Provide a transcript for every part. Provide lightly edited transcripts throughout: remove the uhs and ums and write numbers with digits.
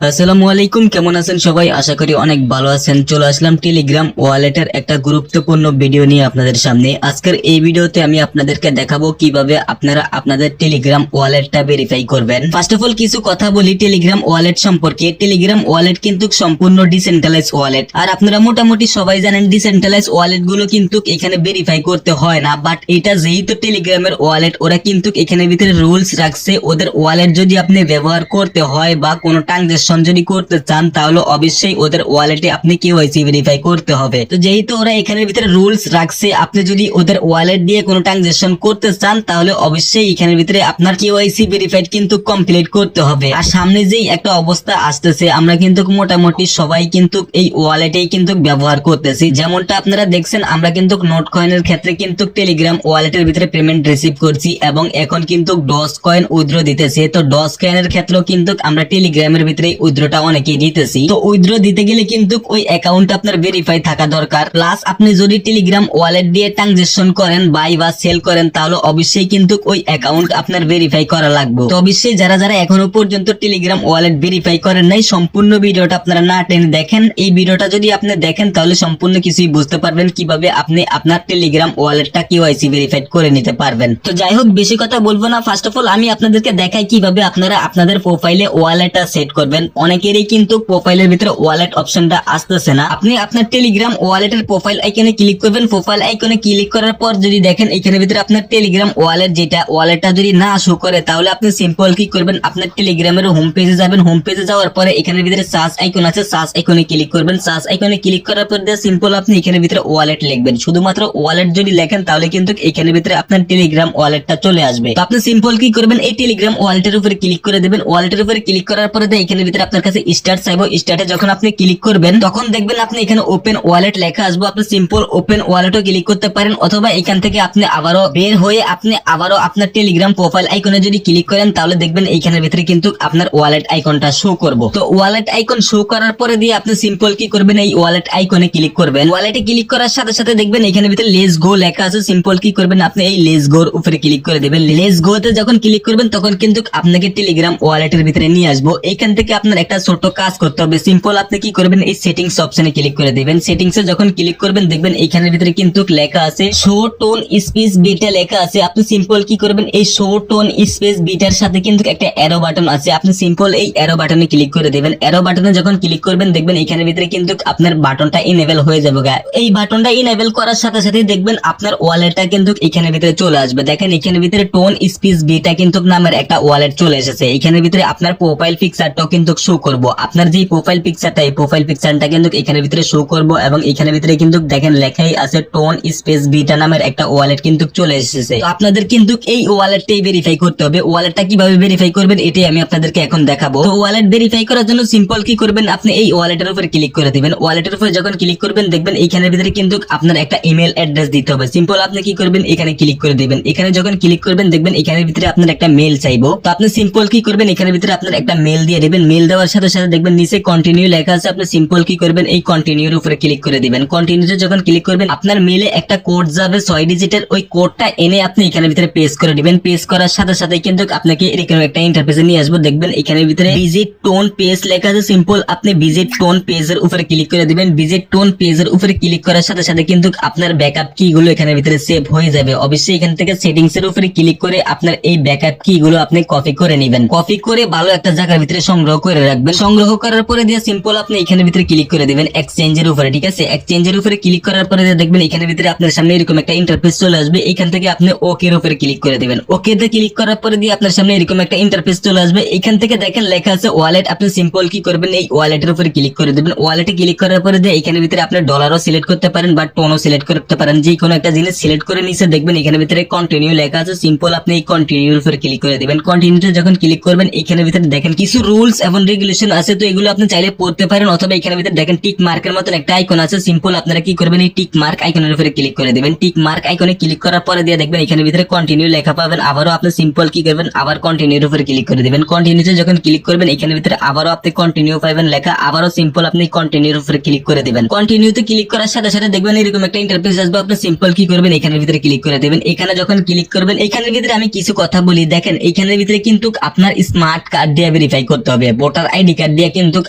আসসালামু আলাইকুম, কেমন আছেন সবাই? আশা করি অনেক ভালো আছেন। চলে আসলাম টেলিগ্রাম ওয়ালেটের একটা গুরুত্বপূর্ণ ভিডিও নিয়ে আপনাদের সামনে। আজকের এই ভিডিওতে আমি আপনাদেরকে দেখাবো কিভাবে আপনারা আপনাদের টেলিগ্রাম ওয়ালেটটা ভেরিফাই করবেন। ফার্স্ট অফ অল কিছু কথা বলি টেলিগ্রাম ওয়ালেট সম্পর্কে। টেলিগ্রাম ওয়ালেট কিন্তু সম্পূর্ণ ডিসেন্ট্রালাইজ ওয়ালেট, আর আপনারা মোটামুটি সবাই জানেন ডিসেন্ট্রালাইজ ওয়ালেট গুলো কিন্তু এখানে ভেরিফাই করতে হয় না। বাট এটা যেহেতু টেলিগ্রামের ওয়ালেট, ওরা কিন্তু এখানে ভিতরে রুলস রাখছে, ওদের ওয়ালেট যদি আপনি ব্যবহার করতে হয় বা কোনো ট্রানজাকশন যদি করতে চান তাহলে অবশ্যই ওদের ওয়ালেটে আপনি কেওয়াইসি ভেরিফাই করতে হবে। তো যেহেতু ওরা এখানে ভিতরে রুলস রাখছে, আপনি যদি ওদের ওয়ালেট দিয়ে কোনো ট্রানজাকশন করতে চান তাহলে অবশ্যই এখানে ভিতরে আপনার কেওয়াইসি ভেরিফাইড কিন্তু কমপ্লিট করতে হবে। আর সামনে যেই একটা অবস্থা আসতেছে, আমরা কিন্তু মোটামুটি সবাই কিন্তু এই ওয়ালেটেই কিন্তু ব্যবহার করতেছি। যেমনটা আপনারা দেখছেন, আমরা কিন্তু নোট কয়েনের ক্ষেত্রে কিন্তু টেলিগ্রাম ওয়ালেটের ভিতরে পেমেন্ট রিসিভ করছি এবং এখন কিন্তু ডস কয়েন উইথড্র দিতেছে। তো ডস কয়েনের ক্ষেত্রেও কিন্তু আমরা টেলিগ্রামের ভিতরে উইথড্রটা অনেকেই দিতেছি। তো উইথড্র দিতে গেলে কিন্তু ওই অ্যাকাউন্ট আপনার ভেরিফাই থাকা দরকার। প্লাস আপনি যদি টেলিগ্রাম ওয়ালেট দিয়ে ট্রানজাকশন করেন, বাই বা সেল করেন, তাহলে অবশ্যই কিন্তু ওই অ্যাকাউন্ট আপনার ভেরিফাই করা লাগবে। তো অবশ্যই যারা যারা এখনো পর্যন্ত টেলিগ্রাম ওয়ালেট ভেরিফাই করেন নাই, সম্পূর্ণ ভিডিওটা আপনারা না টেনে দেখেন। এই ভিডিওটা যদি আপনি দেখেন তাহলে সম্পূর্ণ কিছুই বুঝতে পারবেন কিভাবে আপনি আপনার টেলিগ্রাম ওয়ালেটটা কেওয়াইসি ভেরিফাইড করে নিতে পারবেন। তো যাই হোক, বেশি কথা বলবো না। ফার্স্ট অফ অল আমি আপনাদেরকে দেখাই কিভাবে আপনারা আপনাদের প্রোফাইলে ওয়ালেটটা সেট করবেন। অনেকেরই কিন্তু প্রোফাইলের ভিতরে ওয়ালেট অপশনটা আসতেছে না। আপনি আপনার টেলিগ্রাম ওয়ালেটের প্রোফাইল আইকনে ক্লিক করবেন। প্রোফাইল আইকনে ক্লিক করার পর যদি দেখেন এখানে ভিতরে আপনার টেলিগ্রাম ওয়ালেট যেটা ওয়ালেটটা যদি না শো করে, তাহলে আপনি সিম্পল কি করবেন, আপনার টেলিগ্রামের হোম পেজে যাবেন। হোম পেজে যাওয়ার পরে এখানে ভিতরে সার্চ আইকন আছে, সার্চ আইকনে ক্লিক করবেন। সার্চ আইকনে ক্লিক করার পর দিয়ে সিম্পল আপনি এখানে ভিতরে ওয়ালেট লিখবেন। শুধুমাত্র ওয়ালেট যদি লেখেন তাহলে কিন্তু এখানে ভিতরে আপনার টেলিগ্রাম ওয়ালেটটা চলে আসবে। তো আপনি সিম্পল কি করবেন, এই টেলিগ্রাম ওয়ালেটের উপরে ক্লিক করে দেবেন। ওয়ালেটের উপরে ক্লিক করার পরে এখানে ভিতরে আপনার কাছে স্টার্ট চাইবো। স্টার্টে যখন আপনি ক্লিক করবেন তখন দেখবেন আপনি এখানে ওপেন ওয়ালেট লেখা আসবে। আপনি সিম্পল ওপেন ওয়ালেটও ক্লিক করতে পারেন, অথবা এখান থেকে আপনি আবারও বের হয়ে আপনি আবারও আপনার টেলিগ্রাম প্রোফাইল আইকনে যদি ক্লিক করেন তাহলে দেখবেন এইখানের ভিতরে কিন্তু আপনার ওয়ালেট আইকনটা শো করব। তো ওয়ালেট আইকন শো করার পরে দিয়ে আপনি সিম্পল কি করবেন, এই ওয়ালেট আইকনে ক্লিক করবেন। ওয়ালেটে ক্লিক করার সাথে সাথে দেখবেন এখানে ভিতরে লেটস গো লেখা আছে। সিম্পল কি করবেন, আপনি এই লেটস গোর উপরে ক্লিক করে দিবেন। লেটস গো তে যখন ক্লিক করবেন তখন কিন্তু আপনাকে টেলিগ্রাম ওয়ালেটের ভিতরে নিয়ে আসবো। এখান থেকে আপনার একটা ছোট কাজ করতে হবে। সিম্পল আপনি কি করবেন, এই সেটিংস অপশনে ক্লিক করে দিবেন। সেটিংসে যখন ক্লিক করবেন দেখবেন এইখানের ভিতরে কিন্তু লেখা আছে শো টোন স্পেস বিটা লেখা আছে। আপনি সিম্পল কি করবেন, এই শো টোন স্পেস বিটার সাথে কিন্তু একটা অ্যারো বাটন আছে। আপনি সিম্পল এই অ্যারো বাটনে ক্লিক করে দিবেন। অ্যারো বাটনে যখন ক্লিক করবেন দেখবেন এখানের ভিতরে কিন্তু আপনার বাটনটা ইনেবল হয়ে যাবে। এই বাটনটা ইনেবল করার সাথে সাথে দেখবেন আপনার ওয়ালেটটা কিন্তু এখানের ভিতরে চলে আসবে। দেখেন এখানের ভিতরে টোন স্পেস বিটা কিন্তু নামের একটা ওয়ালেট চলে এসেছে। এখানের ভিতরে আপনার প্রোফাইল পিকচারটাও কিন্তু শো করব। আপনার যে প্রোফাইল পিকচারটা, এই প্রোফাইল পিকচারটা কিন্তু এখানের ভিতরে শো করব এবং এখানের ভিতরে কিন্তু দেখেন লেখাই আছে টোন স্পেস বিটা নামের একটা ওয়ালেট কিন্তু চলে এসেছে। তো আপনাদের কিন্তু এই ওয়ালেটটাই ভেরিফাই করতে হবে। ওয়ালেটটা কিভাবে ভেরিফাই করবেন এটাই আমি আপনাদেরকে এখন দেখাবো। তো ওয়ালেট ভেরিফাই করার জন্য সিম্পল কি করবেন, আপনি এই ওয়ালেটের উপরে ক্লিক করে দিবেন। ওয়ালেটের উপরে যখন ক্লিক করবেন দেখবেন এইখানের ভিতরে কিন্তু আপনার একটা ইমেল অ্যাড্রেস দিতে হবে। সিম্পল আপনি কি করবেন, এখানে ক্লিক করে দিবেন। এখানে যখন ক্লিক করবেন দেখবেন এখানের ভিতরে আপনার একটা মেল চাইবো। তো আপনি সিম্পল কি করবেন, এখানের ভিতরে আপনার একটা মেল দিয়ে দিবেন। মেল দেওয়ার সাথে সাথে দেখবেন নিচে কন্টিনিউ লেখা আছে। আপনি সিম্পল কি করবেন, এই কন্টিনিউর উপরে ক্লিক করে দিবেন। কন্টিনিউতে যখন ক্লিক করবেন আপনার মেলে একটা কোড যাবে 6 ডিজিটের। ওই কোডটা এনে আপনি এখানের ভিতরে পেস্ট করে দিবেন। পেস্ট করার সাথে সাথে কিন্তু আপনাকে এরকম একটা ইন্টারফেসে নিয়ে আসবো। দেখবেন এখানের ভিতরে ভিজিট টোন পেজ লেখা আছে। সিম্পল আপনি ভিজিট টোন পেজের উপরে ক্লিক করে দিবেন। ভিজিট টোন পেজের উপরে ক্লিক করার সাথে সাথে কিন্তু আপনার ব্যাকআপ কি গুলো এখানের ভিতরে সেভ হয়ে যাবে। অবশ্যই এখান থেকে সেটিংস এর উপরে ক্লিক করে আপনার এই ব্যাকআপ কি গুলো আপনি কপি করে নেবেন। কপি করে ভালো একটা জায়গার ভিতরে সংগ্রহ করে রাখবেন। সংগ্রহ করার পরে দিয়ে সিম্পল আপনি এখানের ভিতরে ক্লিক করে দিবেন এক্সচেঞ্জের উপরে। ঠিক আছে, এক্সচেঞ্জের উপরে ক্লিক করার পরে দেখবেন এখানের ভিতরে আপনার সামনে এরকম একটা ইন্টারফেস চলে আসবে। এখান থেকে আপনি ওকে এর উপরে ক্লিক করে দিবেন। ওকে তে ক্লিক করার পরে দিয়ে আপনার সামনে এরকম একটা ইন্টারফেস চলে আসবে। এখান থেকে দেখেন লেখা আছে ওয়ালেট। আপনি সিম্পল কি করবেন, এই ওয়ালেটের উপরে ক্লিক করে দিবেন। ওয়ালেটে ক্লিক করার পরে দিয়ে এখানের ভিতরে আপনি ডলারও সিলেক্ট করতে পারেন বা টোনও সিলেক্ট করতে পারেন। যে কোনো একটা জিনিস সিলেক্ট করে নিচে দেখবেন এখানের ভিতরে কন্টিনিউ লেখা আছে। সিম্পল আপনি এই কন্টিনিউর উপরে ক্লিক করে দিবেন। কন্টিনিউতে যখন ক্লিক করবেন এখানের ভিতরে দেখেন কিছু রুলস এবং রেগুলেশন আছে। তো এগুলো আপনি চাইলে পড়তে পারেন, অথবা এখানের ভিতরে দেখেন টিক মার্কের মতন একটা আইকন আছে। সিম্পল আপনারা কি করবেন, এই টিক মার্ক আইকনের উপরে ক্লিক করে দিবেন। টিক মার্ক আইকনে ক্লিক করার পরে দিয়ে দেখবেন এখানের ভিতরে কন্টিনিউ লেখা পাবেন। আবারও আপনি সিম্পল কি করবেন, আবার কন্টিনিউর উপরে ক্লিক করে দিবেন। কন্টিনিউতে যখন ক্লিক করবেন এখানের ভিতরে আবারও আপনি কন্টিনিউ পাবেন লেখা। আবারও সিম্পল আপনি কন্টিনিউর উপরে ক্লিক করে দিবেন। কন্টিনিউতে ক্লিক করার সাথে সাথে দেখবেন এরকম একটা ইন্টারফেস আসবে। আপনি সিম্পল কি করবেন, এখানের ভিতরে ক্লিক করে দিবেন। এখানে যখন ক্লিক করবেন এখানের ভিতরে আমি কিছু কথা বলি। দেখেন এখানের ভিতরে কিন্তু আপনার স্মার্ট কার্ড দিয়ে ভেরিফাই করতে হবে। ভোটার আইডি কার্ড দিয়ে কিন্তু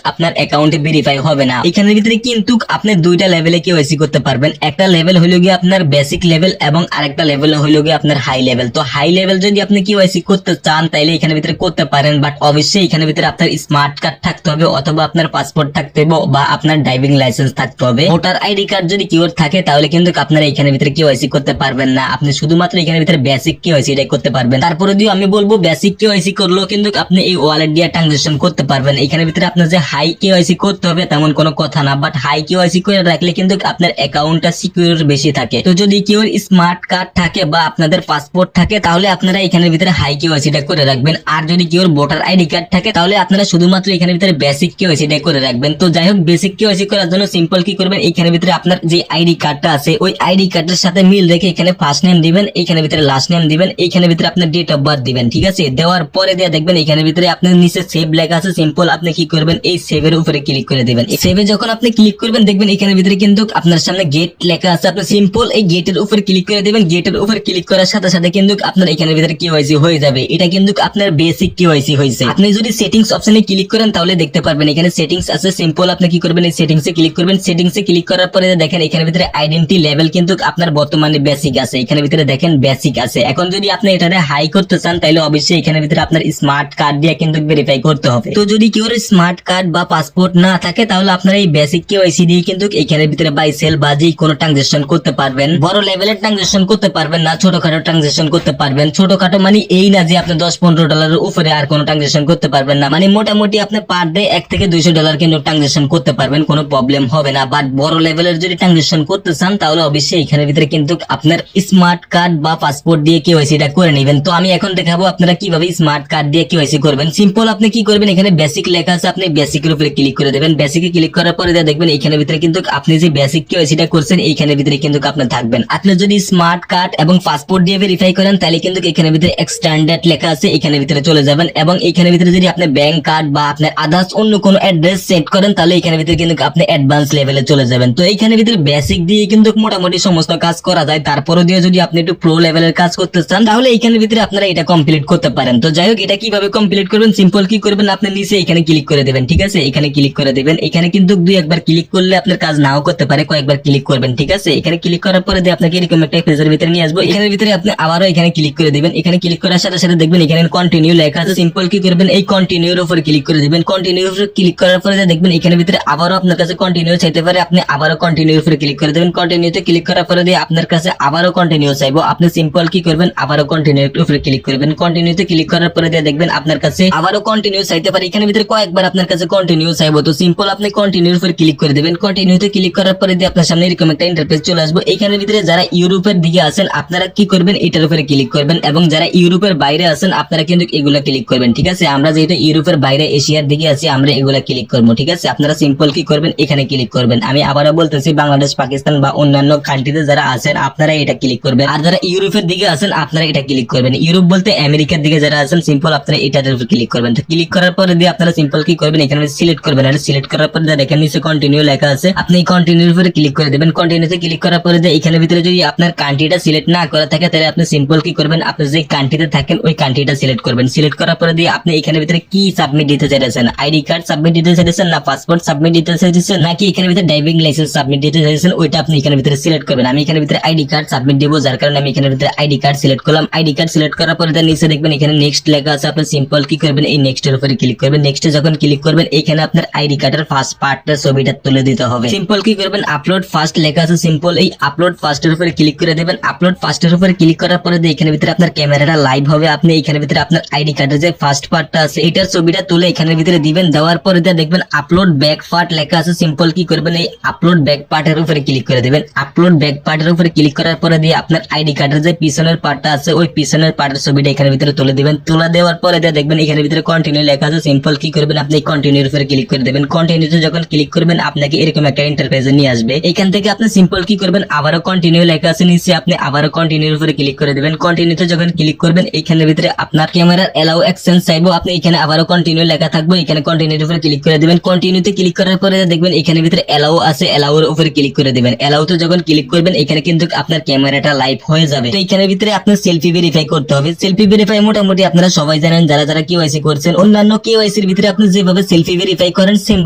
আপনার অ্যাকাউন্টে ভেরিফাই হবে না। এখানের ভিতরে কিন্তু আপনি দুইটা লেভেলে কেওয়াইসি করতে পারবেন। একটা লেভেল হলো গিয়ে আপনার বেসিক লেভেল এবং আরেকটা লেভেল হলো গিয়ে আপনার হাই লেভেল। তো হাই লেভেল যদি আপনি কেওয়াইসি করতে চান তাইলে এখানে ভিতরে করতে পারেন, বাট অবশ্যই এখানে ভিতরে আপনার স্মার্ট কার্ড থাকতে হবে অথবা আপনার পাসপোর্ট থাকতে হবে বা আপনার ড্রাইভিং লাইসেন্স থাকতে হবে। ভোটার আইডি কার্ড যদি কিওর থাকে তাহলে কিন্তু আপনারা এখানে ভিতরে কেওয়াইসি করতে পারবেন না। আপনি শুধুমাত্র এখানে ভিতরে বেসিক কেওয়াইসি এটাই করতে পারবেন। তারপরে যদি আমি বলবো বেসিক কেওয়াইসি করলেও কিন্তু আপনি এই ওয়ালেট দিয়ে ট্রানজাকশন করতে পারবেন। এখানে ভিতরে আপনার যে হাই কেওয়াইসি করতে হবে তেমন কোনো কথা না, বাট হাই কেওয়াইসি করে রাখলে কিন্তু আপনার অ্যাকাউন্টটা সিকিউর বেশি থাকে। তো যদি কেউ স্মার্ট কার্ড থাকে বা আপনাদের পাসপোর্ট থাকে তাহলে আপনারা এখানের ভিতরে হাই কেওয়াইসিটা করে রাখবেন। আর যদি কেউ ভোটার আইডি কার্ড থাকে তাহলে আপনারা শুধুমাত্র এখানের ভিতরে বেসিক কেওয়াইসিটা করে রাখবেন। তো যাই হোক, বেসিক কেওয়াইসি করার জন্য সিম্পল কি করবেন, এখানের ভিতরে আপনার যে আইডি কার্ডটা আছে ওই আইডি কার্ডের সাথে মিল রেখে এখানে ফার্স্ট নেম দিবেন, এখানে ভিতরে লাস্ট নেম দিবেন, এখানে ভিতরে আপনার ডেট অফ বার্থ দিবেন। ঠিক আছে, দেওয়ার পরে দিয়ে দেখবেন এখানে ভিতরে আপনার নিচে সেভ লেখা আছে। সিম্পল আপনি কি করবেন, এই সেভের উপরে ক্লিক করে দিবেন। সেভে যখন আপনি ক্লিক করবেন দেখবেন এখানে ভিতরে কিন্তু আপনার সামনে গেট লেখা আছে। আপনি সিম্পল এই গেটের উপর ক্লিক করে দিবেন। গেটের উপর ক্লিক করার সাথে সাথে কিন্তু আপনার এখানে ভিতরে কেওয়াইসি হয়ে যাবে। এটা কিন্তু আপনার বেসিক কেওয়াইসি হয়েছে। আপনি যদি সেটিংস অপশনে ক্লিক করেন তাহলে দেখতে পারবেন এখানে সেটিংস আছে। সিম্পল আপনি কি করবেন, এই সেটিংসে ক্লিক করবেন। সেটিংসে ক্লিক করার পরে দেখেন এখানে ভিতরে আইডেন্টি লেভেল কিন্তু আপনার বর্তমানে বেসিক আছে। এখানে ভিতরে দেখেন বেসিক আছে। এখন যদি আপনি এটাতে হাই করতে চান তাহলে অবশ্যই এখানে ভিতরে আপনার স্মার্ট কার্ড দিয়ে কিন্তু ভেরিফাই করতে হবে। তো যদি কেউ স্মার্ট কার্ড বা পাসপোর্ট না থাকে তাহলে আপনারা এই বেসিক কেওয়াইসি দিয়ে কিন্তু এখানে ভিতরে বাই সেল বা যে কোনো ট্রানজাকশন করতে পারবেন। বড় লেভেলের ট্রানজাকশন করতে পারবেন না, ছোটখাটো ট্রানজাকশন করতে পারবেন। ছোটখাটো মানে এই না যে আপনি $10-15 উপরে আর কোনো ট্রানজাকশন করতে পারবেন না, মানে মোটামুটি আপনি পার ডে $1 থেকে $200 কিন্তু ট্রানজাকশন করতে পারবেন, কোনো প্রবলেম হবে না। বাট বড় লেভেলের যদি ট্রানজাকশন করতে চান তাহলে অবশ্যই এখানে ভিতরে কিন্তু আপনার স্মার্ট কার্ড বা পাসপোর্ট দিয়ে কেওয়াইসিটা করে নেবেন। তো আমি এখন দেখাবো আপনারা কিভাবে স্মার্ট কার্ড দিয়ে কেওয়াইসি করবেন। সিম্পল আপনি কি করবেন, এখানে বেসিক লেখা আছে, আপনি বেসিকের উপরে ক্লিক করে দেবেন। বেসিকে ক্লিক করার পরে দেখবেন এখানে ভিতরে কিন্তু আপনি যে বেসিক কেওয়াইসিটা করছেন এইখানে ভিতরে কিন্তু আপনি থাকবেন। আপনি যদি স্মার্ট কার্ড এবং পাসপোর্ট দিয়ে ভেরিফাই করেন তাহলে কিন্তু এখানে ভিতরে এক্সটেন্ডেড লেখা আছে, এখানে ভিতরে চলে যাবেন। এবং এখানে ভিতরে যদি আপনি ব্যাংক কার্ড বা আপনার আদার্স অন্য কোনো অ্যাড্রেস সেট করেন তাহলে এখানে ভিতরে কিন্তু আপনি অ্যাডভান্স লেভেলে চলে যাবেন। তো এইখানে ভিতরে বেসিক দিয়ে কিন্তু মোটামুটি সমস্ত কাজ করা যায়। তারপরে দিয়ে যদি আপনি একটু প্রো লেভেলের কাজ করতে চান তাহলে এইখানে ভিতরে আপনারা এটা কমপ্লিট করতে পারেন। তো যাই হোক, এটা কিভাবে কমপ্লিট করবেন, সিম্পল কি করবেন, আপনি নিচে এখানে ক্লিক করে দেবেন। ঠিক আছে, এখানে ক্লিক করে দেবেন। এখানে কিন্তু 2-1 ক্লিক করলে আপনার কাজ নাও করতে পারে, কয়েকবার ক্লিক করবেন। ঠিক আছে, এখানে ক্লিক করার পরে দিয়ে আপনাকে এরকম একটা পেজের ভিতরে নিয়ে আসবো। এখানে ভিতরে আপনি আবারও এখানে ক্লিক করে দিবেন। এখানে ক্লিক করার সাথে সাথে দেখবেন এখানে কন্টিনিউ লেখা আছে। সিম্পল কি করবেন, এই কন্টিনিউর উপর ক্লিক করে দিবেন। কন্টিনিউর উপর ক্লিক করার পরে দেখবেন এখানে ভিতরে আবারও আপনার কাছে কন্টিনিউ চাইতে পারে, আপনি আবারও কন্টিনিউর উপর ক্লিক করে দেবেন। কন্টিনিউতে ক্লিক করার পরে দিয়ে আপনার কাছে আবারও কন্টিনিউ চাইবো, আপনি সিম্পল কি করবেন, আবারও কন্টিনিউর উপরে ক্লিক করবেন। কন্টিনিউতে ক্লিক করার পরে দিয়ে দেখবেন আপনার কাছে আবারও কন্টিনিউ চাইতে পারে, এখানে ভিতরে কয়েকবার আপনার কাছে কন্টিনিউ চাইবো। তো সিম্পল আপনি কন্টিনিউর উপর ক্লিক করে দেবেন। কন্টিনিউতে ক্লিক করার পরে দিয়ে আপনার সামনে এরকম একটা ইন্টারফেস চলে আসবে। এখানে ভিতরে যারা ইউরোপের দিকে আছেন আপনারা কি করবেন, এটার উপরে ক্লিক করবেন, এবং যারা ইউরোপের বাইরে আছেন আপনারা কিন্তু এগুলা ক্লিক করবেন। ঠিক আছে, আমরা যেহেতু ইউরোপের বাইরে এশিয়ার দিকে আছি আমরা এগুলা ক্লিক করবো। ঠিক আছে, আপনারা সিম্পল কি করবেন, এখানে ক্লিক করবেন। আমি আবারও বলতেছি বাংলাদেশ, পাকিস্তান বা অন্যান্য কান্ট্রিতে যারা আছেন আপনারা এটা ক্লিক করবেন। আর যারা ইউরোপের দিকে আছেন আপনারা এটা ক্লিক করবেন। ইউরোপ বলতে আমেরিকার দিকে যারা আছেন সিম্পল আপনারা এটার উপর ক্লিক করবেন। তো ক্লিক করার পরে দিয়ে আপনারা সিম্পল কি করবেন, এখানে সিলেক্ট করবেন। আর সিলেক্ট করার পরে দেখেন নিচে কন্টিনিউ লেখা আছে, আপনি কন্টিনিউর উপরে ক্লিক করে দেবেন। কন্টিনিউতে ক্লিক করার পরে দিয়ে এখানে ভিতরে যদি আপনার কান্ট্রিটা সিলেক্ট না করা থাকে তাহলে আপনি সিম্পল কি করবেন, আপনি যে কান্ট্রিতে থাকেন ওই কান্ট্রিটা সিলেক্ট করবেন। সিলেক্ট করার পরে দিয়ে আপনি এখানে ভিতরে কি সাবমিট দিতে চাইছেন, আইডি কার্ড সাবমিট দিতে চাইছেন না পাসপোর্ট সাবমিট দিতে চাইছেন নাকি এখানে ভিতরে ড্রাইভিং লাইসেন্স সাবমিট দিতে চাইছেন, ওইটা আপনি এখানে ভিতরে সিলেক্ট করবেন। আমি এখানে ভিতরে আইডি কার্ড সাবমিট দেবো, যার কারণে আমি এখানে ভিতরে আইডি কার্ড সিলেক্ট করলাম। আইডি কার্ড সিলেক্ট করার পরে নিচে দেখবেন এখানে নেক্সট লেখা আছে, আপনি সিম্পল কি করবেন, এই নেক্সট এর উপরে ক্লিক করবেন। নেক্সটে যখন ক্লিক করবেন এখানে আপনার আইডি কার্ডের ফার্স্ট পার্টটা ছবিটা তুলে দিতে হবে। সিম্পল কি করবেন, আপলোড ফার্স্ট লেখা আছে, সিম্পল এই আপলোড ফার্স্ট এর উপরে ক্লিক করে দেবেন। আপলোড ফার্স্ট এর উপরে ক্লিক করার পরে এখানে ভিতরে আপনার ক্যামেরাটা লাইভ হবে, আপনি এখানে ভিতরে আপনার আইডি কার্ডের যে ফার্স্ট পার্টটা আছে এটার ছবিটা তুলে এখানে ভিতরে দিবেন। দেওয়ার পরে দেখবেন আপলোড ব্যাক পার্ট লেখা আছে, সিম্পল কি করবেন, এই আপলোড ব্যাক পার্টের উপরে ক্লিক করে দেবেন। আপলোড ব্যাক পার্টের উপরে ক্লিক করার পরে দিয়ে আপনার আইডি কার্ডের যে পিছনের পার্টটা আছে ওই পিছনের পার্টের ছবিটা এখানে ভিতরে তুলে দিবেন। তুলে দেওয়ার পরে দেখবেন এখানে ভিতরে কন্টিনিউ লেখা আছে, সিম্পল কি করবেন, আপনি কন্টিনিউর উপরে ক্লিক করে দেবেন। কন্টিনিউতে যখন ক্লিক করবেন আপনাকে এরকম একটা ইন্টারফেসে নিয়ে আসবে। এখান থেকে আপনি সিম্পল কি করবেন, আবারও কন্টিনিউ লেখা আছে নিচে, আপনি আবারও কন্টিনিউর উপরে ক্লিক করে দেবেন। কন্টিনিউতে যখন ক্লিক করবেন এখানে ভিতরে আপনার ক্যামেরার এলাও এক্সচেঞ্জ চাইবো, আপনি এখানে আবারও কন্টিনিউ লেখা থাকবে, এখানে কন্টিনিউর উপরে ক্লিক করে দিবেন। কন্টিনিউতে ক্লিক করার পরে দেখবেন এখানে ভিতরে এলাও আছে, এলাওর উপরে ক্লিক করে দিবেন। এলাওতে যখন ক্লিক করবেন এখানে কিন্তু আপনার ক্যামেরাটা লাইভ হয়ে যাবে। তো এখানে ভিতরে আপনার সেলফি ভেরিফাই করতে হবে। সেলফি ভেরিফাই মোটামুটি আপনারা সবাই জানেন, যারা যারা কেওয়াইসি করছেন। অন্যান্য কেওয়াইসি কেওয়াইসির ভিতরে আপনি যেভাবে সেলফি ভেরিফাই করেন সেম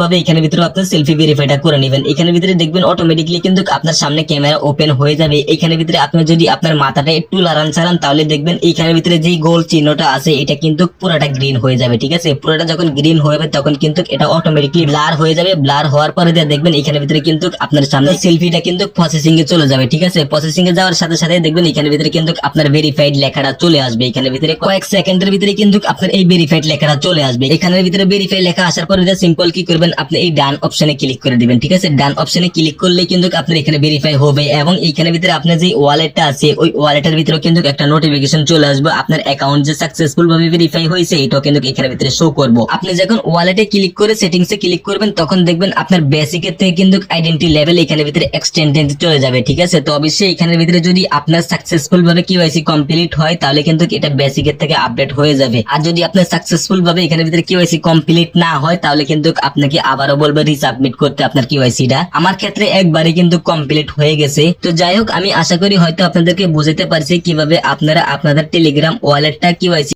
ভাবে এখানে ভিতরে আপনি সেলফি ভেরিফাইটা করে নেবেন। এখানে ভিতরে দেখবেন অটোমেটিকলি কিন্তু আপনার সামনে ক্যামেরা ওপেন হয়ে যাবে। এখানে ভিতরে আপনি যদি আপনার মাথাটা একটু লাড়ান ছাড়ান তাহলে দেখবেন এইখানে ভিতরে যেই গোল চিহ্নটা আছে এটা কিন্তু পুরোটা গ্রিন হয়ে যাবে। ঠিক আছে, পুরোটা যখন গ্রিন হয়ে যাবে তখন কিন্তু এটা অটোমেটিকলি ব্লার হয়ে যাবে। ব্লার হওয়ার পরে দেখবেন এখানে ভিতরে কিন্তু আপনার সামনে সেলফিটা কিন্তু প্রসেসিং এ চলে যাবে। ঠিক আছে, প্রসেসিং এ যাওয়ার সাথে সাথে দেখবেন এখানে ভিতরে কিন্তু আপনার ভেরিফাইড লেখাটা চলে আসবে। এখানে ভিতরে কয়েক সেকেন্ডের ভিতরে কিন্তু আপনার এই ভেরিফাইড লেখাটা চলে আসবে। এখানের ভিতরে ভেরিফাই লেখা আসার পরে সিম্পল কি করবেন, আপনি এই ডান অপশনে ক্লিক করে দিবেন। ঠিক আছে, ডান অপশনে ক্লিক করলে কিন্তু আপনার এখানে ভেরিফাই হবে এবং এইখানে ভিতরে আপনার যে ওয়ালেটটা আছে ওই ওয়ালেটের ভিতরে কিন্তু একটা নোটিফিকেশন চলে আসবে আপনার অ্যাকাউন্ট যে সাকসেসফুল ভাবে ভেরিফাই হয়েছে এটাও কিন্তু এখানে ভিতরে শো করব। আপনি যখন ওয়ালেটে ক্লিক করে সেটিংসে ক্লিক করবেন তখন দেখবেন আপনার বেসিকের থেকে কিন্তু আইডেন্টি লেভেল এখানে ভিতরে এক্সটেন্ডেড চলে যাবে। ঠিক আছে, তো অবশ্যই এখানের ভিতরে যদি আপনার সাকসেসফুল ভাবে কেওয়াইসি কমপ্লিট হয় তাহলে কিন্তু এটা বেসিকের থেকে আপডেট হয়ে যাবে। আর যদি আপনার সাকসেসফুল ভাবে এখানে ভিতরে কেওয়াইসি কমপ্লিট না হয় তাহলে কিন্তু আপনাকে আবারও বলবে রিসাবমিট করতে আপনার কেওয়াইসিটা। আমার ক্ষেত্রে একবারে কিন্তু কমপ্লিট হয়ে গেছে। তো যাই হোক, আমি আশা করি হয়তো আপনাদেরকে বুঝাতে পারছি কিভাবে আপনারা আপনাদের টেলিগ্রাম ওয়ালেটটা কেওয়াইসি